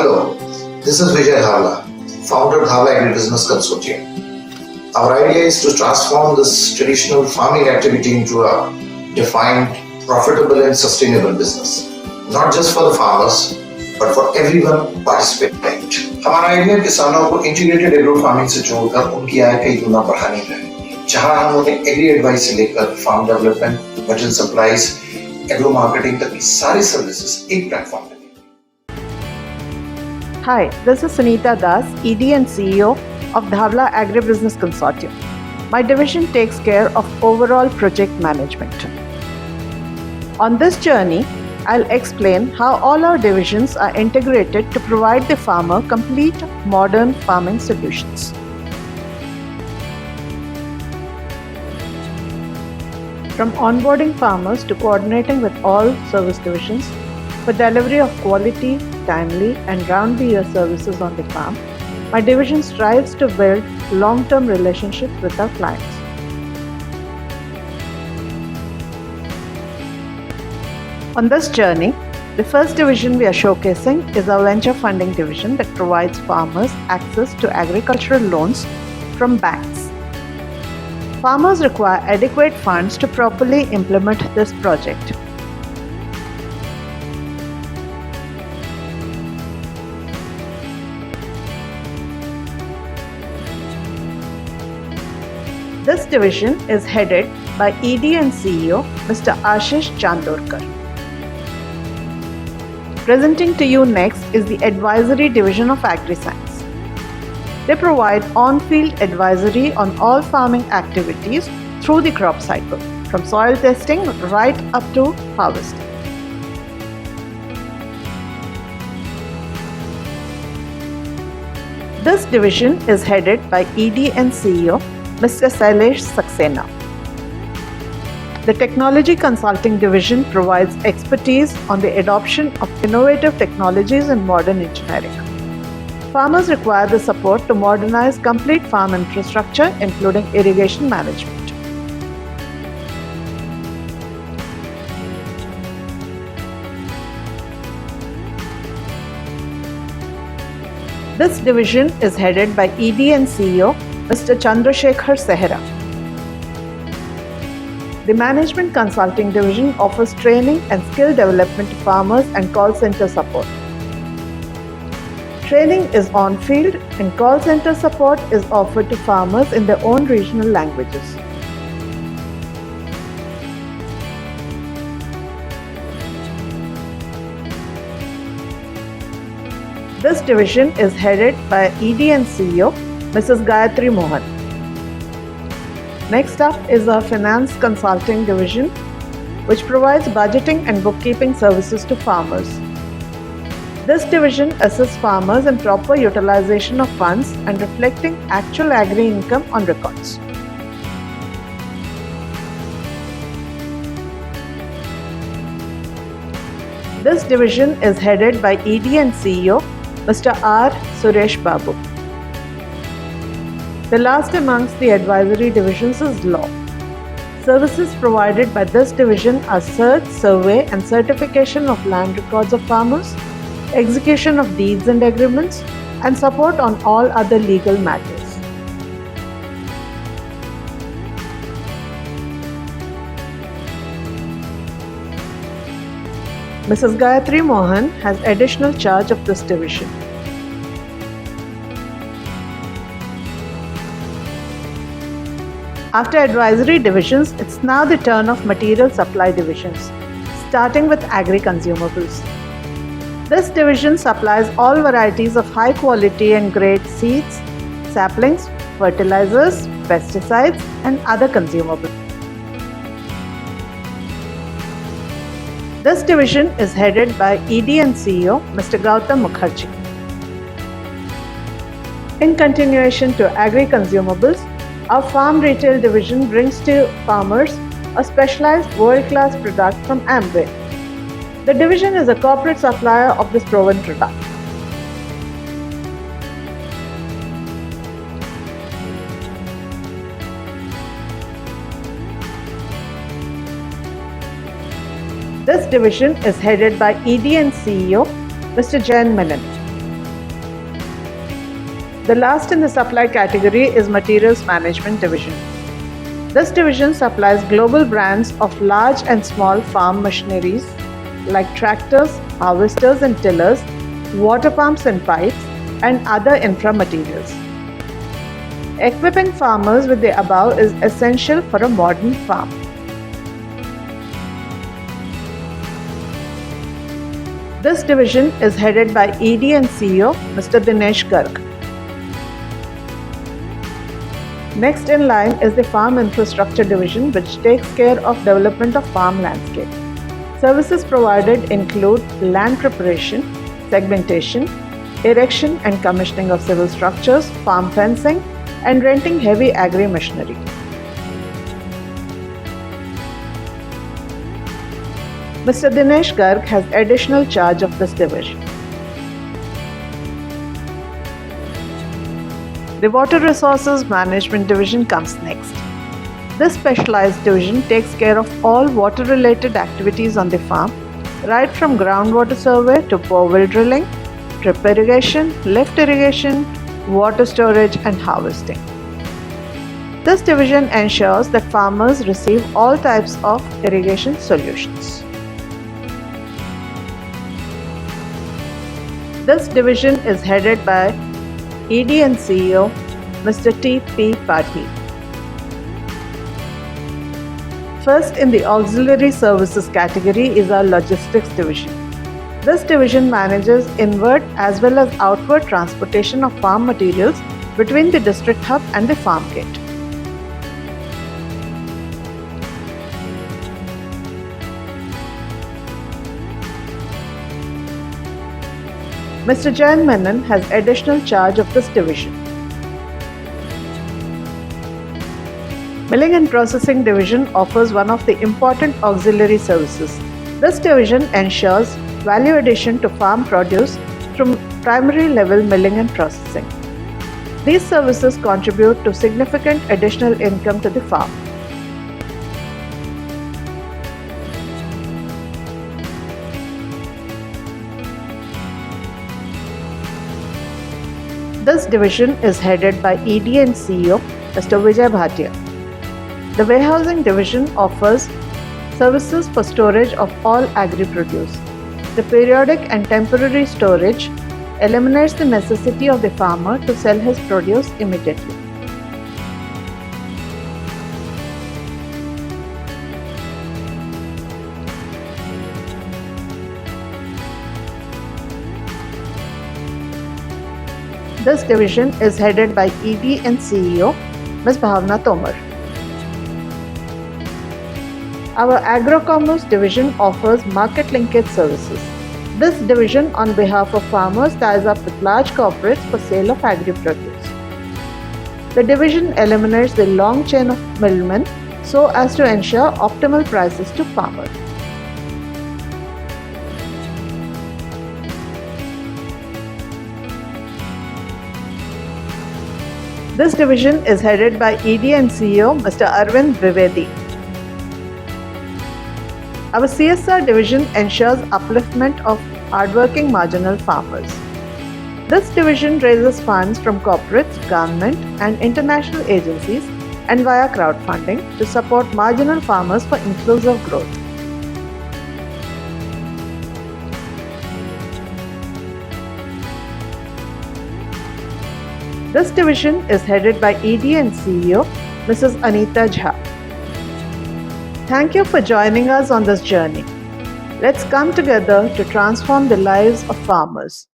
Hello, this is Vijay Dhavla, founder of Dhavla Agribusiness Consortium. Our idea is to transform this traditional farming activity into a defined, profitable and sustainable business. Not just for the farmers, but for everyone participating. हमारा idea किसानों को integrated agro farming से जोड़कर उनकी आय कई गुना बढ़ानी है, जहां हम उन्हें एग्री एडवाइस से लेकर farm development, material supplies, agro marketing तक की सारी सर्विसेज एक प्लेटफॉर्म पे। Hi, this is Sunita Das, ED and CEO of Dhavla Agribusiness Consortium. My division takes care of overall project management. On this journey, I'll explain how all our divisions are integrated to provide the farmer complete modern farming solutions. From onboarding farmers to coordinating with all service divisions for delivery of quality, timely and round-the-year services on the farm, my division strives to build long-term relationships with our clients. On this journey, the first division we are showcasing is our venture funding division that provides farmers access to agricultural loans from banks. Farmers require adequate funds to properly implement this project. This division is headed by ED and CEO Mr. Ashish Chandorkar. Presenting to you next is the Advisory Division of AgriScience. They provide on-field advisory on all farming activities through the crop cycle, from soil testing right up to harvesting. This division is headed by ED and CEO Mr. Sailesh Saxena. The Technology Consulting Division provides expertise on the adoption of innovative technologies and modern engineering. Farmers require the support to modernize complete farm infrastructure, including irrigation management. This division is headed by ED and CEO Mr. Chandrasekhar Sehra. The Management Consulting Division offers training and skill development to farmers and call center support. Training is on-field and call center support is offered to farmers in their own regional languages. This division is headed by ED and CEO Mrs. Gayatri Mohan. Next up is our Finance Consulting Division, which provides budgeting and bookkeeping services to farmers. This division assists farmers in proper utilization of funds and reflecting actual agri income on records. This division is headed by ED and CEO Mr. R. Suresh Babu. The last amongst the advisory divisions is law. Services provided by this division are search, survey and certification of land records of farmers, execution of deeds and agreements, and support on all other legal matters. Mrs. Gayatri Mohan has additional charge of this division. After advisory divisions, it's now the turn of material supply divisions, starting with agri consumables. This division supplies all varieties of high quality and grade seeds, saplings, fertilizers, pesticides, and other consumables. This division is headed by ED and CEO Mr. Gautam Mukherjee. In continuation to agri consumables, our farm retail division brings to farmers a specialized world-class product from Amway. The division is a corporate supplier of this proven product. This division is headed by ED and CEO Mr. Jayan Menon. The last in the supply category is Materials Management Division. This division supplies global brands of large and small farm machineries like tractors, harvesters and tillers, water pumps and pipes, and other infra materials. Equipping farmers with the above is essential for a modern farm. This division is headed by ED and CEO Mr. Dinesh Garg. Next in line is the Farm Infrastructure Division, which takes care of development of farm landscape. Services provided include land preparation, segmentation, erection and commissioning of civil structures, farm fencing, and renting heavy agri machinery. Mr. Dinesh Garg has additional charge of this division. The Water Resources Management Division comes next. This specialized division takes care of all water-related activities on the farm, right from groundwater survey to borewell drilling, drip irrigation, lift irrigation, water storage and harvesting. This division ensures that farmers receive all types of irrigation solutions. This division is headed by ED and CEO Mr. T.P. Pathi. First in the auxiliary services category is our logistics division. This division manages inward as well as outward transportation of farm materials between the district hub and the farm gate. Mr. Jayan Menon has additional charge of this division. Milling and Processing Division offers one of the important auxiliary services. This division ensures value addition to farm produce through primary level milling and processing. These services contribute to significant additional income to the farm. This division is headed by ED and CEO Mr. Vijay Bhatia. The Warehousing Division offers services for storage of all agri-produce. The periodic and temporary storage eliminates the necessity of the farmer to sell his produce immediately. This division is headed by ED and CEO Ms. Bhavna Tomar. Our Agro-Commerce Division offers market linkage services. This division on behalf of farmers ties up with large corporates for sale of agri-produce. The division eliminates the long chain of middlemen so as to ensure optimal prices to farmers. This division is headed by ED and CEO Mr. Arvind Vivedi. Our CSR division ensures upliftment of hardworking marginal farmers. This division raises funds from corporates, government and international agencies and via crowdfunding to support marginal farmers for inclusive growth. This division is headed by ED and CEO Mrs. Anita Jha. Thank you for joining us on this journey. Let's come together to transform the lives of farmers.